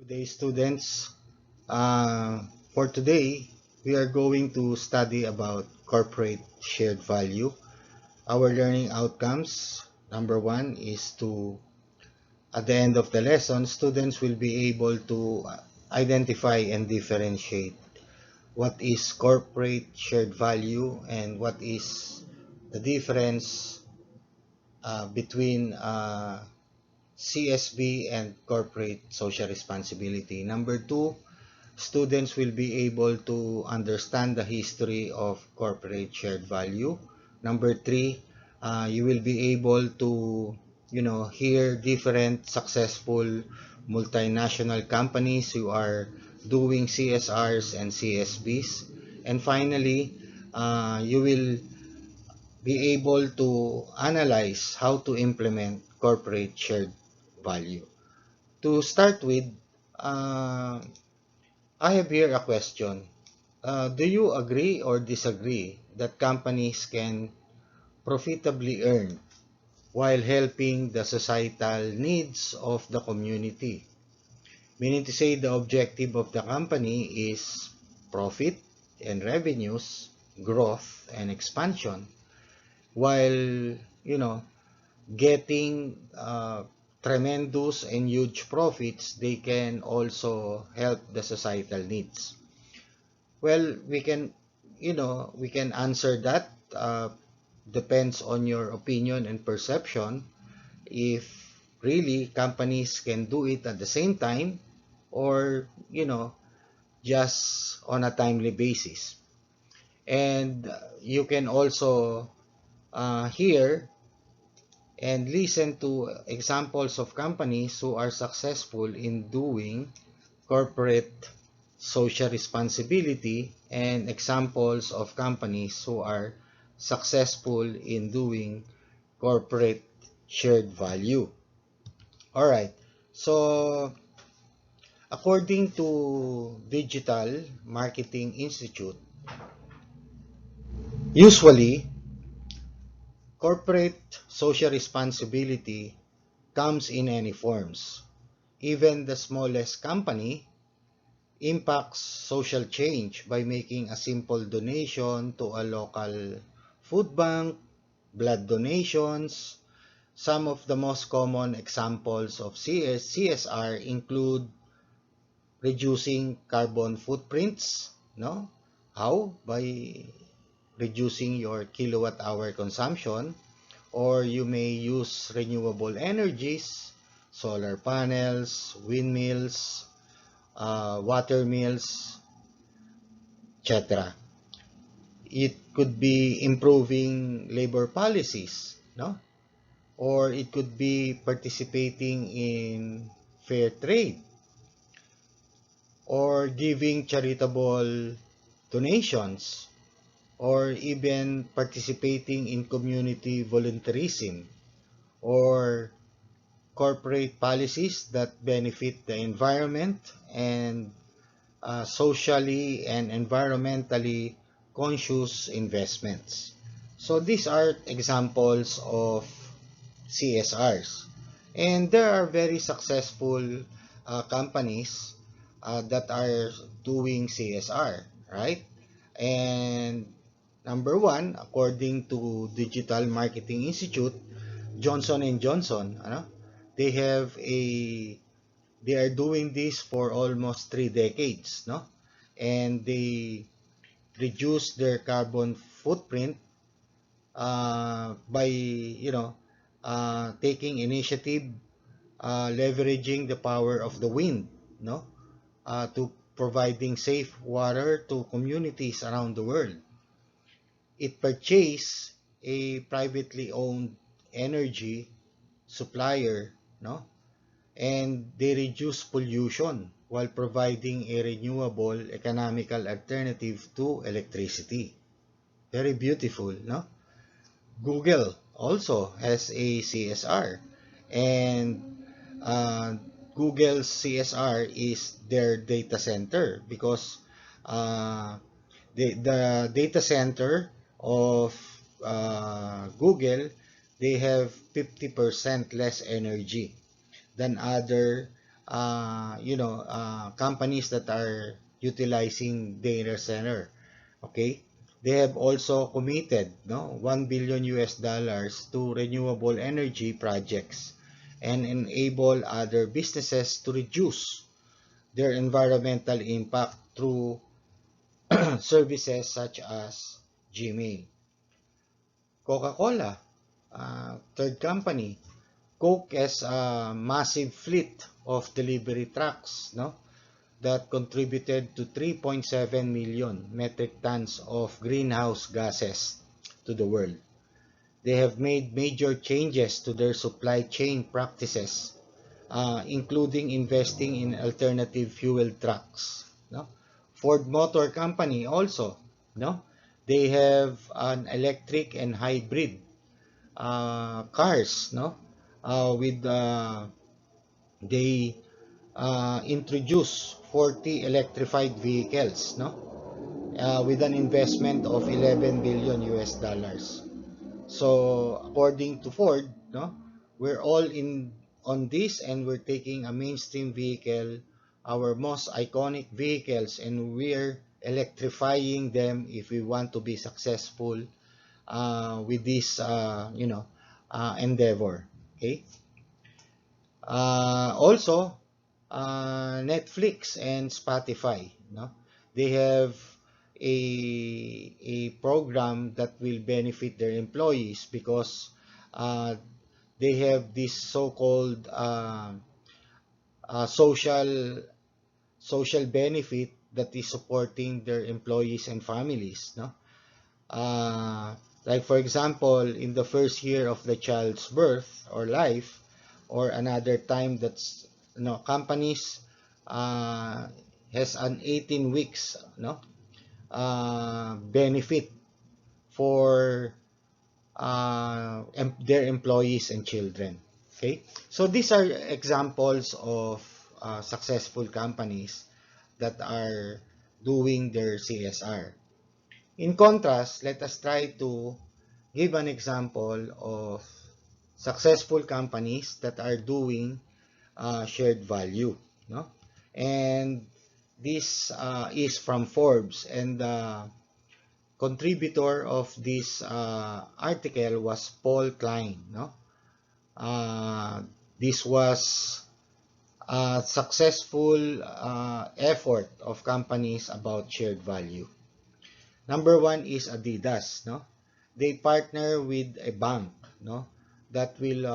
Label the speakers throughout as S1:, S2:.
S1: Good day, students. For today, we are going to study about corporate shared value. Our learning outcomes, number one, is to, at the end of the lesson, students will be able to identify and differentiate what is corporate shared value and what is the difference between CSB and corporate social responsibility. Number two, students will be able to understand the history of corporate shared value. Number three, you will be able to, hear different successful multinational companies who are doing CSRs and CSBs. And finally, you will be able to analyze how to implement corporate shared value. To start with, uh, I have here a question. Do you agree or disagree that companies can profitably earn while helping the societal needs of the community? Meaning to say the objective of the company is profit and revenues, growth and expansion, while, getting tremendous and huge profits, they can also help the societal needs. Well, we can answer that. Depends on your opinion and perception. If really companies can do it at the same time, or just on a timely basis. And you can also hear and listen to examples of companies who are successful in doing corporate social responsibility and examples of companies who are successful in doing corporate shared value. All right. So, according to Digital Marketing Institute, usually corporate social responsibility comes in any forms. Even the smallest company impacts social change by making a simple donation to a local food bank, blood donations. Some of the most common examples of CSR include reducing carbon footprints, no? How? By reducing your kilowatt hour consumption, or you may use renewable energies, solar panels, windmills, water mills, etc. It could be improving labor policies, no? Or it could be participating in fair trade, or giving charitable donations, or even participating in community volunteerism, or corporate policies that benefit the environment and socially and environmentally conscious investments. So these are examples of CSRs. And there are very successful companies that are doing CSR, right? And number one, according to Digital Marketing Institute, Johnson and Johnson, they have a they are doing this for almost 3 decades, no? And they reduce their carbon footprint by taking initiative, leveraging the power of the wind, no, to providing safe water to communities around the world. It purchased a privately owned energy supplier, no, and they reduce pollution while providing a renewable economical alternative to electricity. Very beautiful, no? Google also has a CSR, and uh, Google's CSR is their data center, because uh, the data center of Google, they have 50% less energy than other companies that are utilizing data center. Okay, they have also committed, no, 1 billion US dollars to renewable energy projects and enable other businesses to reduce their environmental impact through services such as Gmail. Coca-Cola, third company. Coke has a massive fleet of delivery trucks, no, that contributed to 3.7 million metric tons of greenhouse gases to the world. They have made major changes to their supply chain practices, including investing in alternative fuel trucks. No? Ford Motor Company also, no? They have an electric and hybrid cars, no? With They introduce 40 electrified vehicles, no? With an investment of 11 billion US dollars. So according to Ford, no, we're all in on this, and we're taking a mainstream vehicle, our most iconic vehicles, and we're electrifying them if we want to be successful with this, endeavor. Okay. Also, Netflix and Spotify, no, they have a program that will benefit their employees because uh, they have this so-called social benefit that is supporting their employees and families, no. uh, like for example, in the first year of the child's birth or life, or another time that's, companies uh, has an 18 weeks, benefit for their employees and children. Okay, so these are examples of successful companies that are doing their CSR. In contrast, let us try to give an example of successful companies that are doing shared value, no? And this is from Forbes, and the contributor of this article was Paul Klein, no? Uh, this was a successful effort of companies about shared value. Number one is Adidas, no? They partner with a bank, no? That will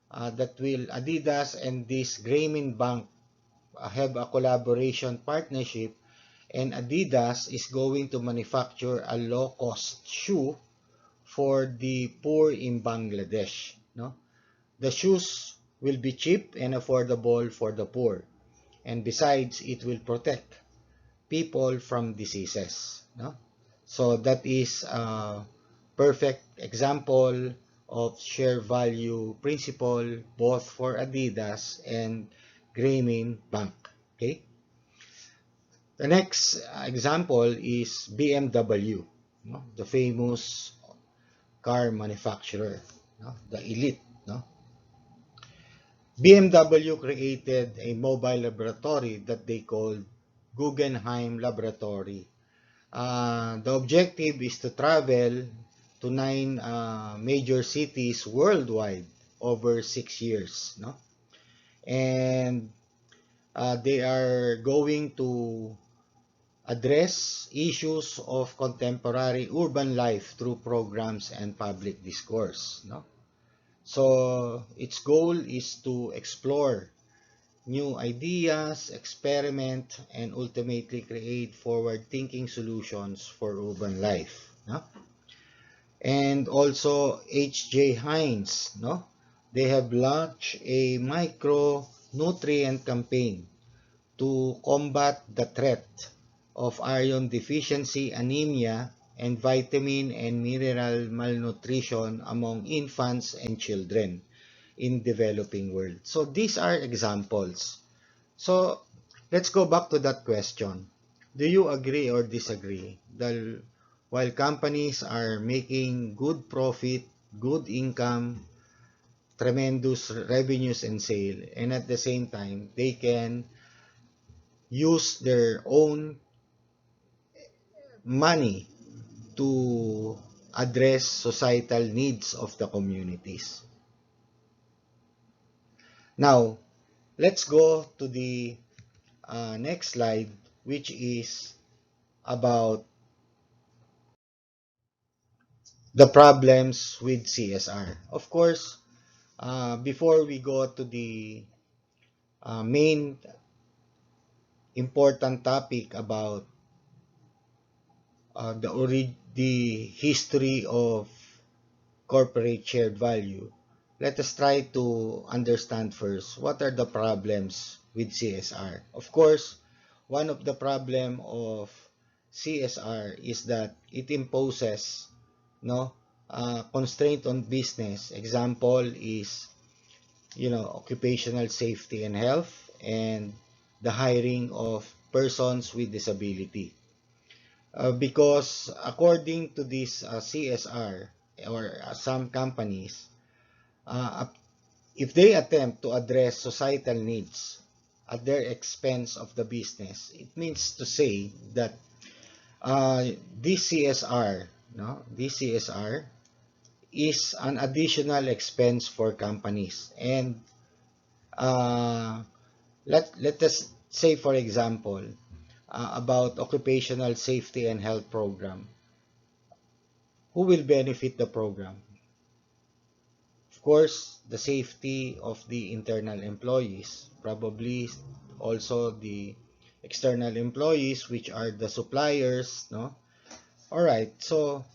S1: Adidas and this Grameen Bank have a collaboration partnership, and Adidas is going to manufacture a low-cost shoe for the poor in Bangladesh, no? The shoes will be cheap and affordable for the poor, and besides, it will protect people from diseases, no? So that is a perfect example of share value principle both for Adidas and Grameen Bank. Okay. The next example is BMW, no? The famous car manufacturer, no? The elite, no? BMW created a mobile laboratory that they called Guggenheim Laboratory. The objective is to travel to 9 major cities worldwide over 6 years, no? And they are going to address issues of contemporary urban life through programs and public discourse, no? So its goal is to explore new ideas, experiment, and ultimately create forward-thinking solutions for urban life, no? And also H.J. Heinz, no? They have launched a micronutrient campaign to combat the threat of iron deficiency, anemia, and vitamin and mineral malnutrition among infants and children in developing world. So these are examples. So let's go back to that question. Do you agree or disagree that while companies are making good profit, good income, tremendous revenues and sale, and at the same time they can use their own money to address societal needs of the communities. Now, let's go to the next slide, which is about the problems with CSR. Of course, before we go to the main important topic about the history of corporate shared value, let us try to understand first what are the problems with CSR. Of course, one of the problem of CSR is that it imposes no constraint on business. Example is occupational safety and health and the hiring of persons with disability. Because according to this CSR or some companies, uh, if they attempt to address societal needs at their expense of the business, it means to say that uh, this CSR, no, this CSR is an additional expense for companies. And uh, let us say, for example, about occupational safety and health program. Who will benefit the program? Of course, the safety of the internal employees, probably also the external employees, which are the suppliers, no? All right, so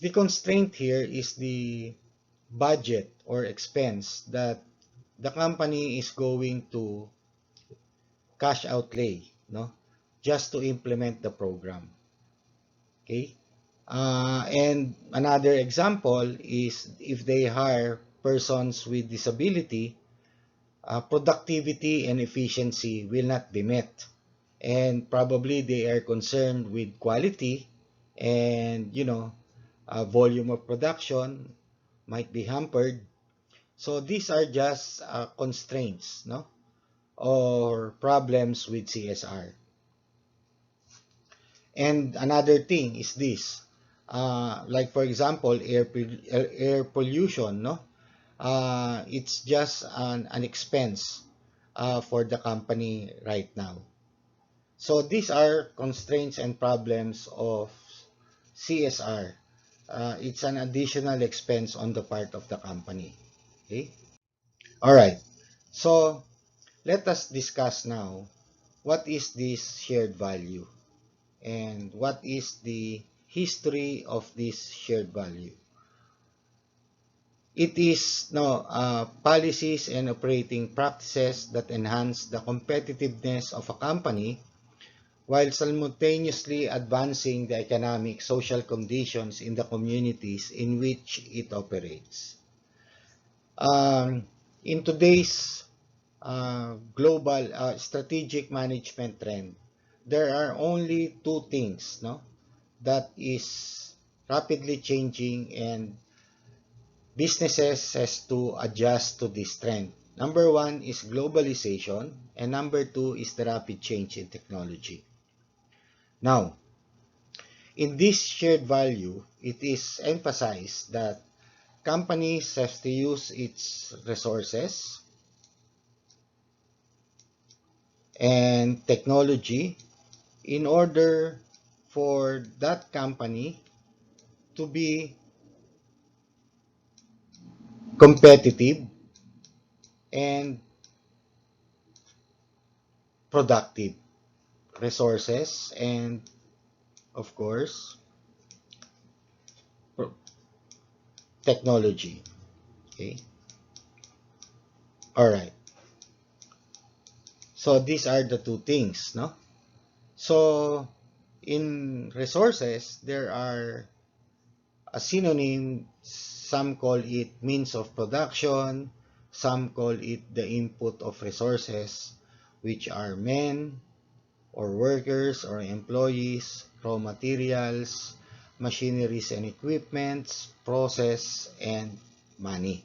S1: the constraint here is the budget or expense that the company is going to cash outlay, no? Just to implement the program. Okay? And another example is if they hire persons with disability, productivity and efficiency will not be met. And probably they are concerned with quality and, volume of production might be hampered. So these are just constraints, no? Or problems with CSR. And another thing is this, like for example, air pollution, no? It's just an expense for the company right now. So these are constraints and problems of CSR. It's an additional expense on the part of the company. Okay? All right. So let us discuss now what is this shared value and what is the history of this shared value. It is policies and operating practices that enhance the competitiveness of a company while simultaneously advancing the economic social conditions in the communities in which it operates. In today's global strategic management trend, there are only two things, no, that is rapidly changing and businesses has to adjust to this trend. Number one is globalization, and number two is the rapid change in technology. Now, in this shared value, it is emphasized that companies have to use its resources and technology in order for that company to be competitive and productive. Resources and, of course, technology. Okay. All right. So these are the two things, no? So in resources, there are a synonym. Some call it means of production. Some call it the input of resources, which are men or workers or employees, raw materials, machineries and equipments, process, and money.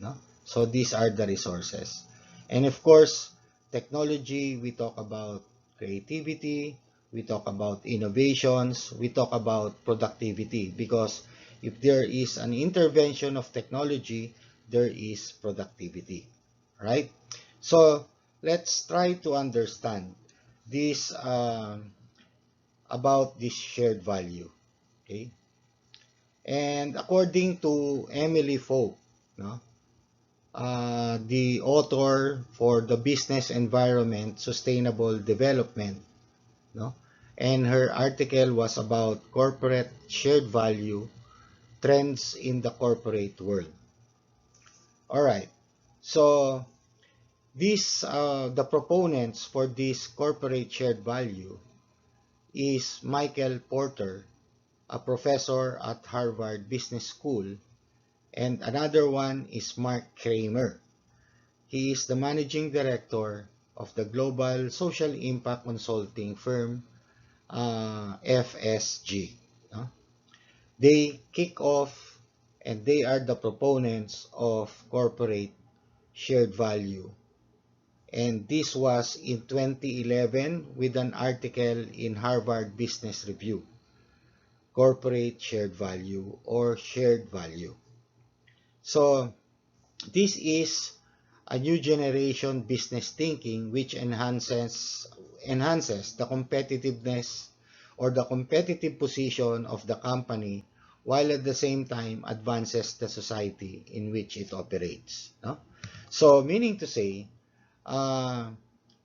S1: no? So these are the resources. And of course, technology, we talk about creativity, we talk about innovations, we talk about productivity, because if there is an intervention of technology, there is productivity, right? So let's try to understand this about this shared value, okay? And according to Emily Folk, no, the author for the Business Environment Sustainable Development, no, and her article was about corporate shared value trends in the corporate world. All right, so the proponents for this corporate shared value is Michael Porter, a professor at Harvard Business School, and another one is Mark Kramer. He is the managing director of the global social impact consulting firm FSG. No? They kick off and they are the proponents of corporate shared value. And this was in 2011 with an article in Harvard Business Review, Corporate Shared Value or Shared Value. So this is a new generation business thinking which enhances the competitiveness or the competitive position of the company while at the same time advances the society in which it operates. No? So meaning to say, uh,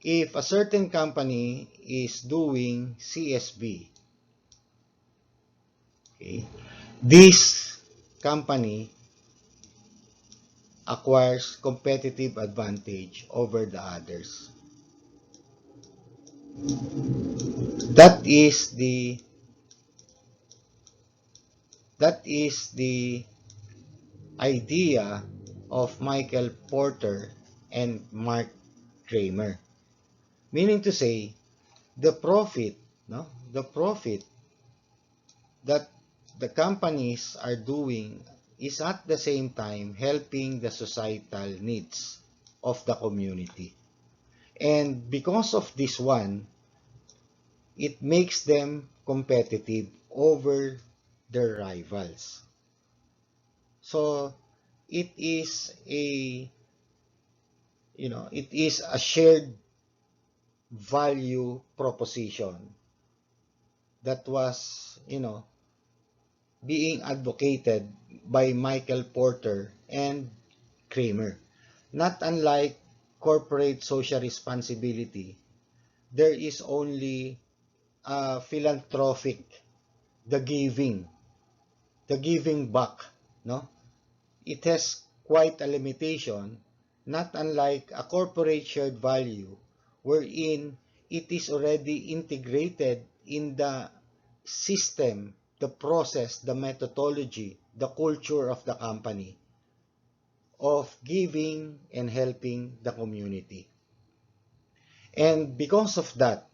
S1: if a certain company is doing CSV, okay, this company acquires competitive advantage over the others. That is the that is the idea of Michael Porter and Mark Kramer. Meaning to say, the profit, no, the profit that the companies are doing is at the same time helping the societal needs of the community. And because of this one, it makes them competitive over their rivals. So it is a shared value proposition that was, being advocated by Michael Porter and Kramer. Not unlike corporate social responsibility, there is only philanthropic, the giving, the giving back, no? It has quite a limitation, not unlike a corporate shared value, wherein it is already integrated in the system, the process, the methodology, the culture of the company of giving and helping the community. And because of that,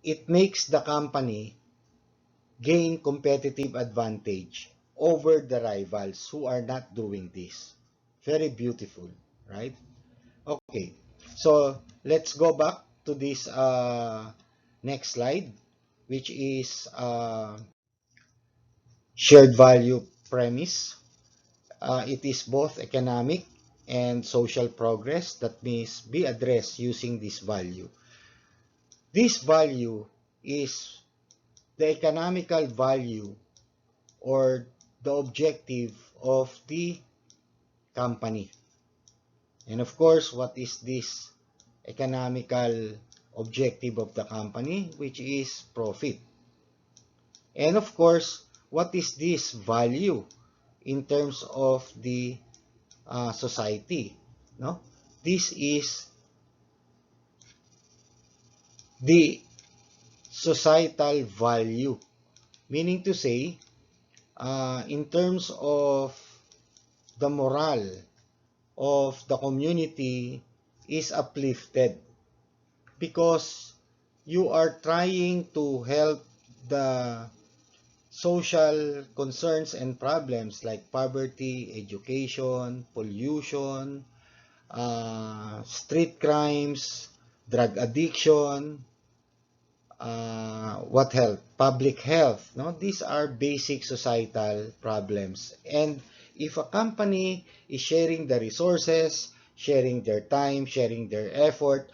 S1: it makes the company gain competitive advantage over the rivals who are not doing this. Very beautiful, right? Okay, so let's go back to this next slide, which is shared value premise. It is both economic and social progress that must be addressed using this value. This value is the economical value or the objective of the company. And of course, what is this economical objective of the company? Which is profit. And of course, what is this value in terms of the society? No? This is the societal value. Meaning to say, in terms of the morale of the community is uplifted because you are trying to help the social concerns and problems like poverty, education, pollution, street crimes, drug addiction, what health? Public health. No, these are basic societal problems. And if a company is sharing the resources, sharing their time, sharing their effort,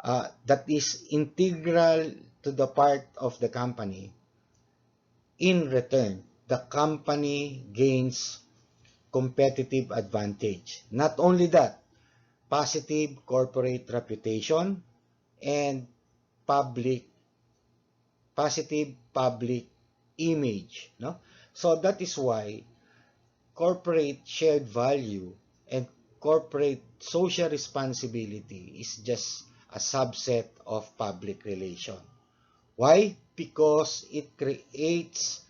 S1: that is integral to the part of the company. In return, the company gains competitive advantage. Not only that, positive corporate reputation and public positive public image, no? So that is why corporate shared value and corporate social responsibility is just a subset of public relation. Why? Because it creates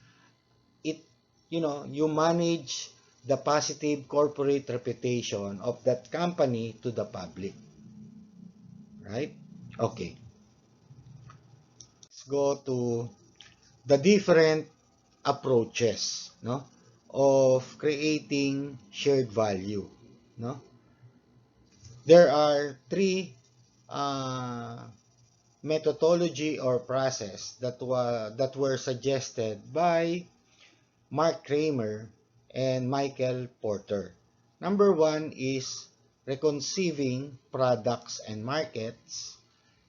S1: it, you manage the positive corporate reputation of that company to the public, right? Okay. Let's go to the different approaches, no, of creating shared value, no. There are three uh, methodology or process that were suggested by Mark Kramer and Michael Porter. Number one is reconceiving products and markets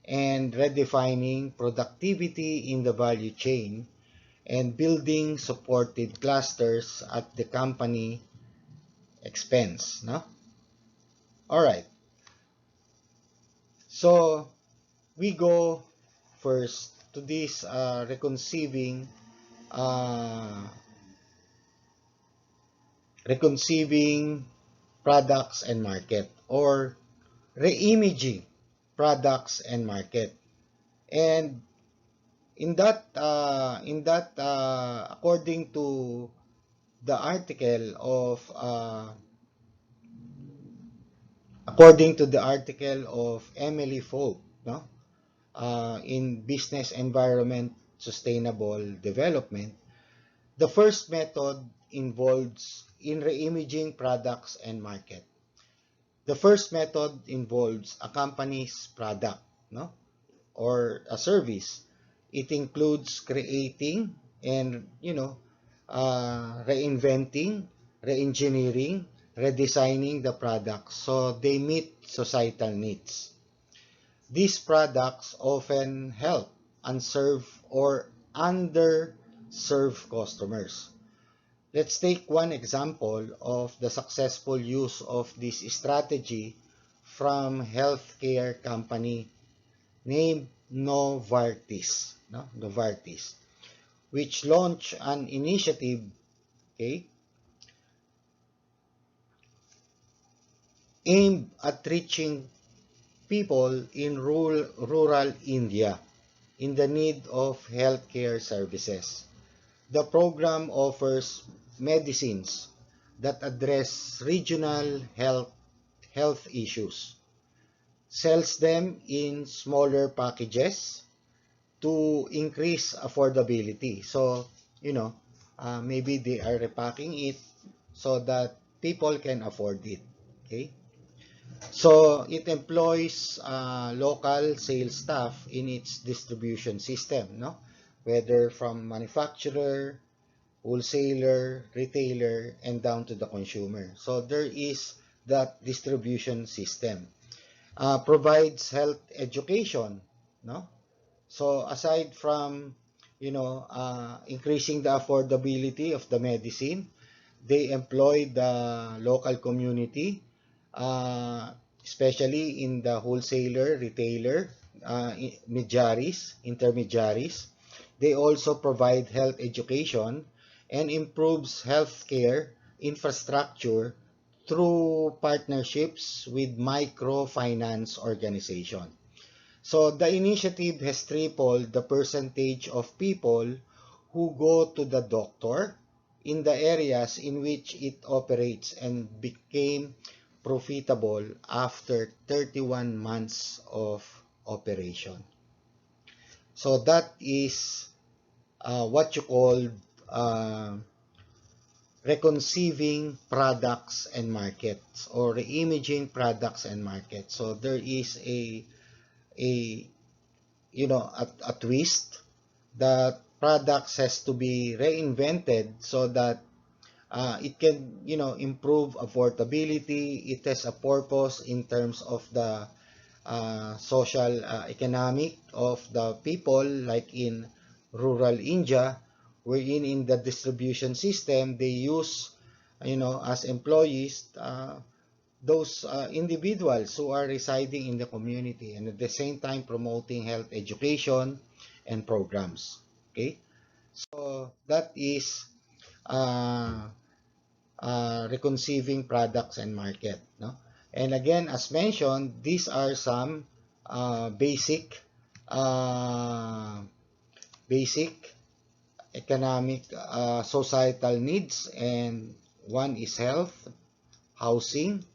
S1: and redefining productivity in the value chain and building supported clusters at the company expense, no? All right. So we go first to this uh, reconceiving products and market, or reimaging products and market. And according to the article of Emily Folk, no, in Business Environment Sustainable Development, the first method involves in reimaging products and market. The first method involves a company's product, no, or a service. It includes creating and, reinventing, reengineering, redesigning the products so they meet societal needs. These products often help unserved or underserved customers. Let's take one example of the successful use of this strategy from healthcare company named Novartis, no? Novartis, which launched an initiative, okay, aimed at reaching people in rural India in the need of healthcare services. The program offers medicines that address regional health issues, sells them in smaller packages to increase affordability. So, maybe they are repacking it so that people can afford it. Okay? So, it employs local sales staff in its distribution system, no? Whether from manufacturer, wholesaler, retailer, and down to the consumer. So, there is that distribution system. Provides health education, no? So aside from, increasing the affordability of the medicine, they employ the local community, uh, especially in the wholesaler, retailer, intermediaries. They also provide health education and improves healthcare infrastructure through partnerships with microfinance organization. So the initiative has tripled the percentage of people who go to the doctor in the areas in which it operates and became profitable after 31 months of operation. So that is what you call uh, reconceiving products and markets, or reimaging products and markets. So there is a a twist that products has to be reinvented so that it can improve affordability. It has a purpose in terms of the social economic of the people, like in rural India, wherein in the distribution system they use as employees those individuals who are residing in the community, and at the same time promoting health education and programs. Okay, so that is uh, reconceiving products and market, no? And again, as mentioned, these are some basic uh, basic economic societal needs, and one is health, housing,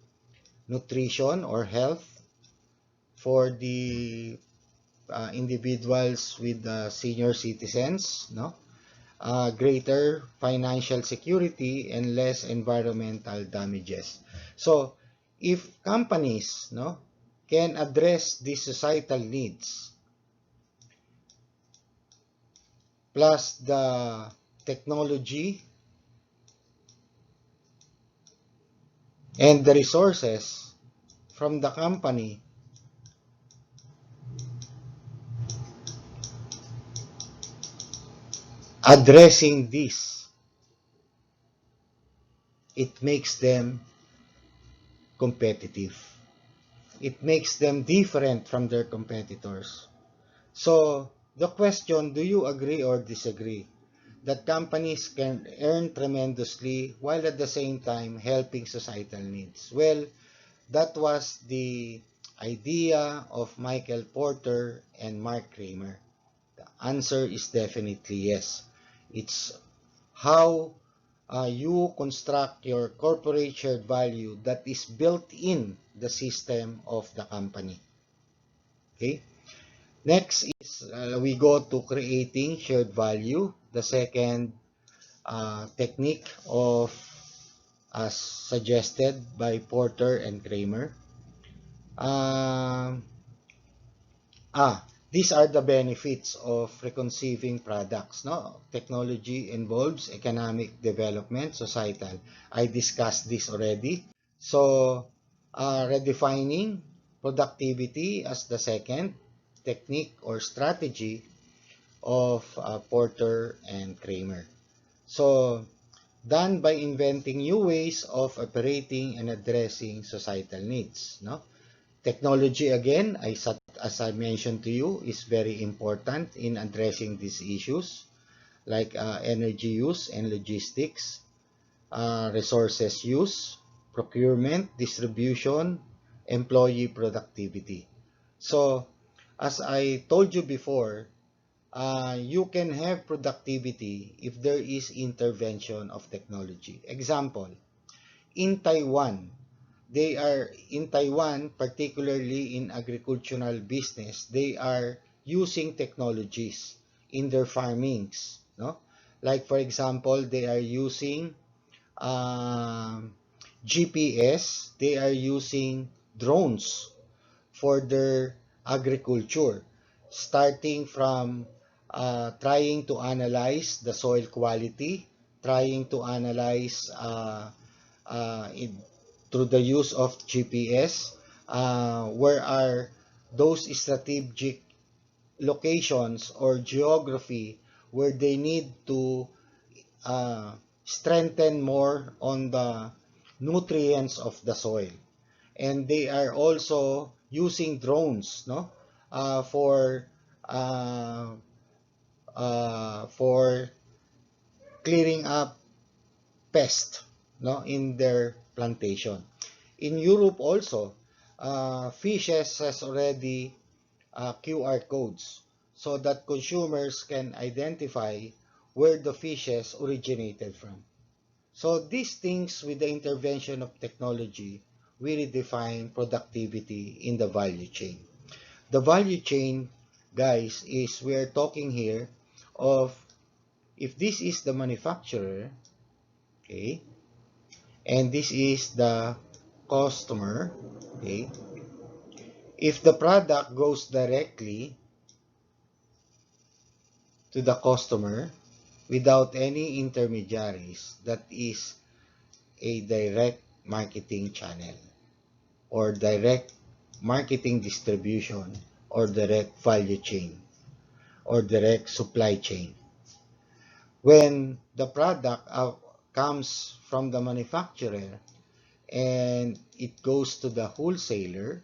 S1: nutrition or health for the individuals with senior citizens, no? Greater financial security and less environmental damages. So, if companies, no, can address these societal needs plus the technology and the resources from the company addressing this, it makes them competitive. It makes them different from their competitors. So, the question, do you agree or disagree that companies can earn tremendously while at the same time helping societal needs? Well, that was the idea of Michael Porter and Mark Kramer. The answer is definitely yes. It's how you construct your corporate shared value that is built in the system of the company. Okay? Next is we go to creating shared value, the second technique of as suggested by Porter and Kramer. Um, these are the benefits of reconceiving products. No, technology involves economic development, societal. I discussed this already. So, redefining productivity as the second technique or strategy of Porter and Kramer. So, done by inventing new ways of operating and addressing societal needs. No, technology again, as I mentioned to you, is very important in addressing these issues like energy use and logistics, resources use, procurement, distribution, employee productivity. So, as I told you before, you can have productivity if there is intervention of technology. Example, in Taiwan, particularly in agricultural business, they are using technologies in their farmings, no? Like for example, they are using um, GPS, they are using drones for their agriculture, starting from trying to analyze the soil quality, trying to analyze through the use of GPS, where are those strategic locations or geography where they need to uh, strengthen more on the nutrients of the soil. And they are also using drones, no, for for clearing up pests, no, in their plantation. In Europe also, fishes has already QR codes so that consumers can identify where the fishes originated from. So these things, with the intervention of technology, we redefine productivity in the value chain. The value chain, guys, is we're talking here of if this is the manufacturer, okay, and this is the customer, okay, if the product goes directly to the customer without any intermediaries, that is a direct marketing channel or direct marketing distribution or direct value chain or direct supply chain. When the product comes from the manufacturer and it goes to the wholesaler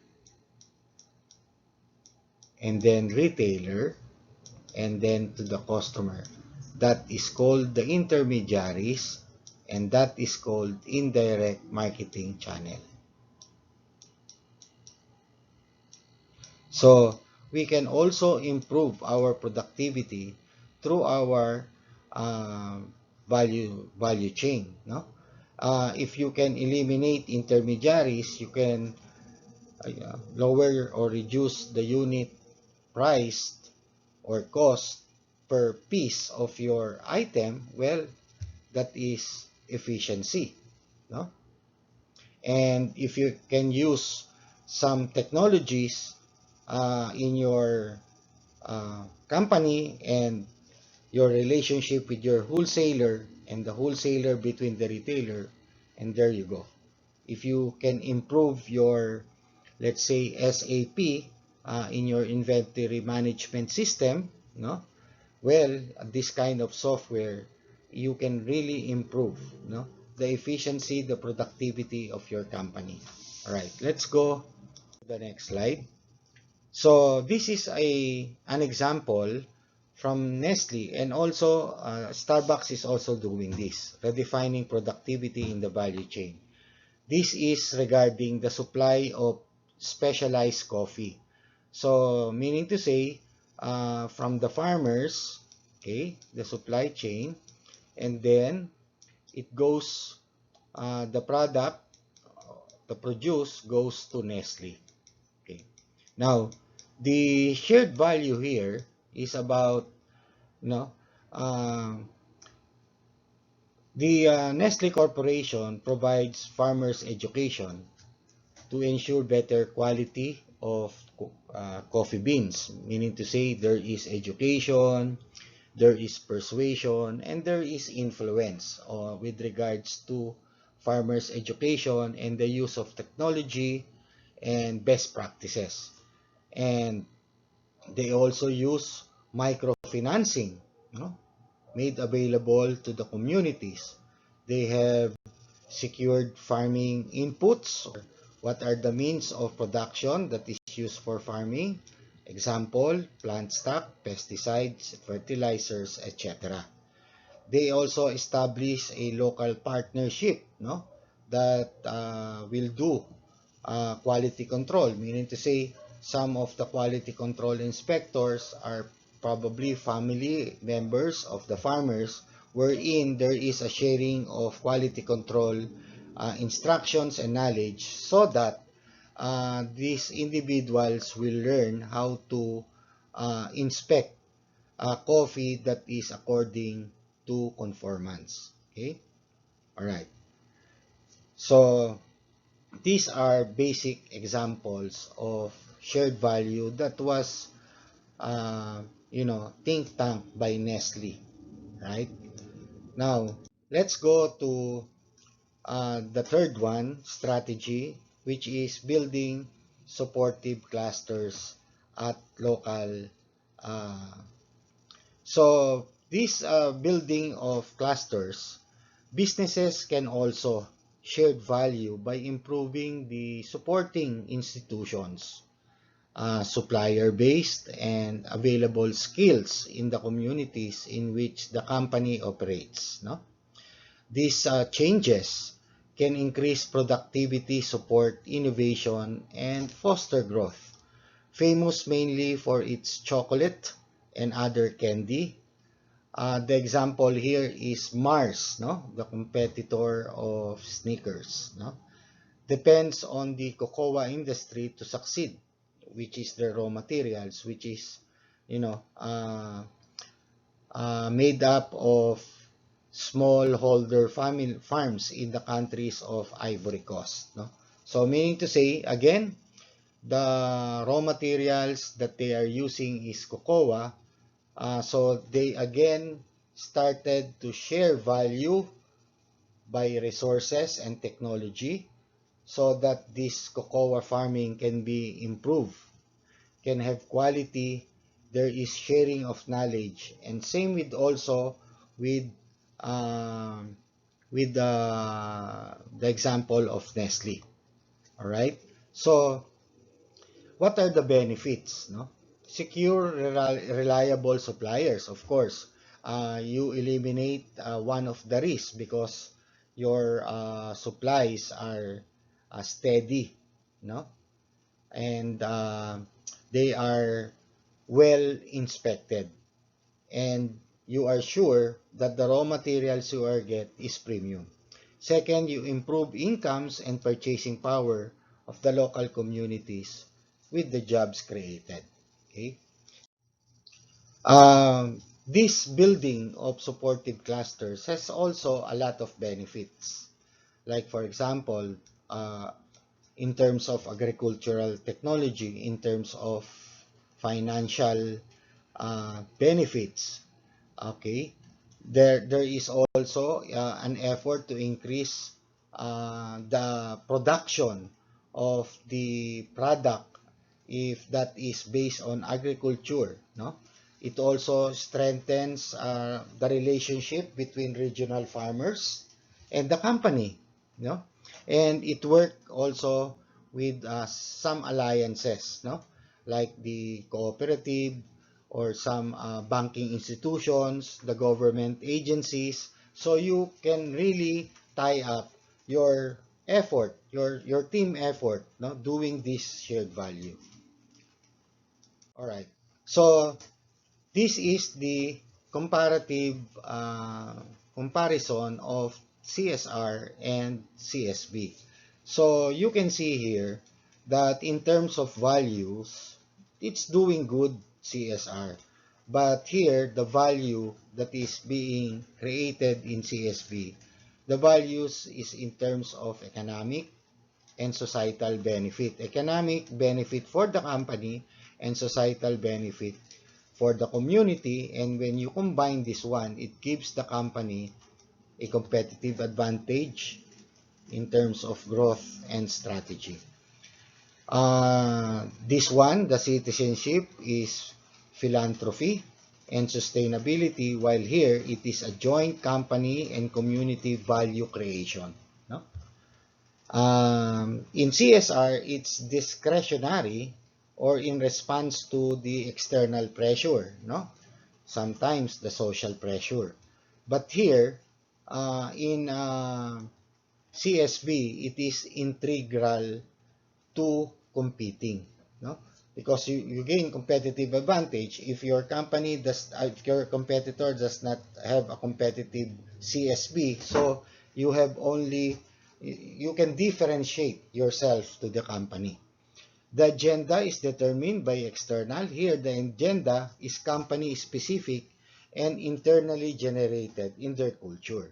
S1: and then retailer and then to the customer, that is called the intermediaries, and that is called indirect marketing channel. So we can also improve our productivity through our uh, value chain. No, if you can eliminate intermediaries, you can lower or reduce the unit price or cost per piece of your item. Well, that is efficiency. No, and if you can use some technologies in your company and your relationship with your wholesaler and the wholesaler between the retailer, and there you go. If you can improve your, let's say, SAP in your inventory management system, no, well, this kind of software, you can really improve, no, the efficiency, the productivity of your company. All right, let's go to the next slide. So this is an example from Nestle, and also Starbucks is also doing this, redefining productivity in the value chain. This is regarding the supply of specialized coffee. So meaning to say, from the farmers, okay, the supply chain, and then it goes, the product, the produce goes to Nestle. Okay. Now, the shared value here is about, you know, uh, the Nestle Corporation provides farmers education to ensure better quality of coffee beans, meaning to say there is education, there is persuasion, and there is influence with regards to farmers' education and the use of technology and best practices. And they also use microfinancing, no, made available to the communities. They have secured farming inputs. What are the means of production that is used for farming? Example, plant stock, pesticides, fertilizers, etc. They also establish a local partnership, no, that will do quality control, meaning to say some of the quality control inspectors are probably family members of the farmers, wherein there is a sharing of quality control instructions and knowledge, so that these individuals will learn how to inspect coffee that is according to conformance. Okay, all right. So these are basic examples of shared value that was, uh, think tank by Nestle, right? Now, let's go to the third one, strategy, which is building supportive clusters at local. Uh, so, this building of clusters, businesses can also share value by improving the supporting institutions, supplier-based and available skills in the communities in which the company operates. No? These changes can increase productivity, support innovation, and foster growth. Famous mainly for its chocolate and other candy. The example here is Mars, no, the competitor of Snickers. No, depends on the cocoa industry to succeed, which is the raw materials, which is, you know, uh, made up of smallholder family farms in the countries of Ivory Coast. No? So meaning to say, again, the raw materials that they are using is cocoa. So they again started to share value by resources and technology so that this cocoa farming can be improved, can have quality. There is sharing of knowledge, and same with also with um, with the example of Nestle. All right. So what are the benefits? No, secure, reliable suppliers. Of course, you eliminate one of the risks because your supplies are steady. No, and they are well inspected, and you are sure that the raw materials you are get is premium. Second, you improve incomes and purchasing power of the local communities with the jobs created. Okay. This building of supportive clusters has also a lot of benefits. Like for example, uh, in terms of agricultural technology, in terms of financial benefits. Okay, there is also an effort to increase the production of the product if that is based on agriculture. No, it also strengthens the relationship between regional farmers and the company. No, and it work also with some alliances. No, like the cooperative or some banking institutions, the government agencies. So you can really tie up your effort, your team effort, no, doing this shared value. All right. So this is the comparative comparison of CSR and CSB. So you can see here that in terms of values, it's doing good CSR. But here, the value that is being created in CSB, the values is in terms of economic and societal benefit. Economic benefit for the company and societal benefit for the community, and when you combine this one, it gives the company a competitive advantage in terms of growth and strategy. This one, the citizenship, is philanthropy and sustainability, while here it is a joint company and community value creation. No? In CSR, it's discretionary or in response to the external pressure, no? Sometimes the social pressure. But here, in CSB, it is integral to competing, no? Because you gain competitive advantage if your company does, if your competitor does not have a competitive CSB, so you have only, you can differentiate yourself to the company. The agenda is determined by external. Here, the agenda is company specific and internally generated in their culture.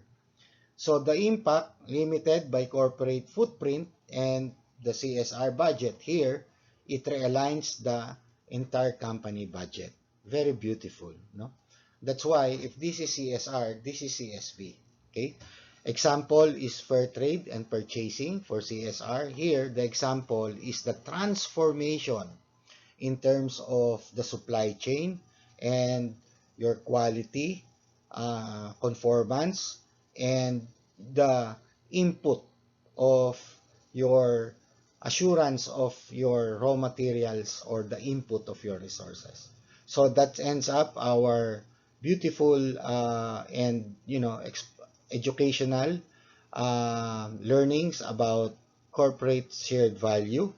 S1: So the impact limited by corporate footprint and the CSR budget. Here, it realigns the entire company budget. Very beautiful, no? That's why if this is CSR, this is CSB. Okay? Example is fair trade and purchasing for CSR. Here, the example is the transformation in terms of the supply chain and your quality, conformance, and the input of your assurance of your raw materials or the input of your resources. So that ends up our beautiful and educational learnings about corporate shared value.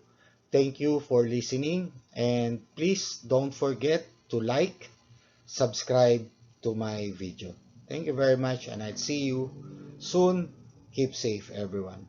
S1: Thank you for listening, and please don't forget to like, subscribe to my video. Thank you very much, and I'll see you soon. Keep safe, everyone.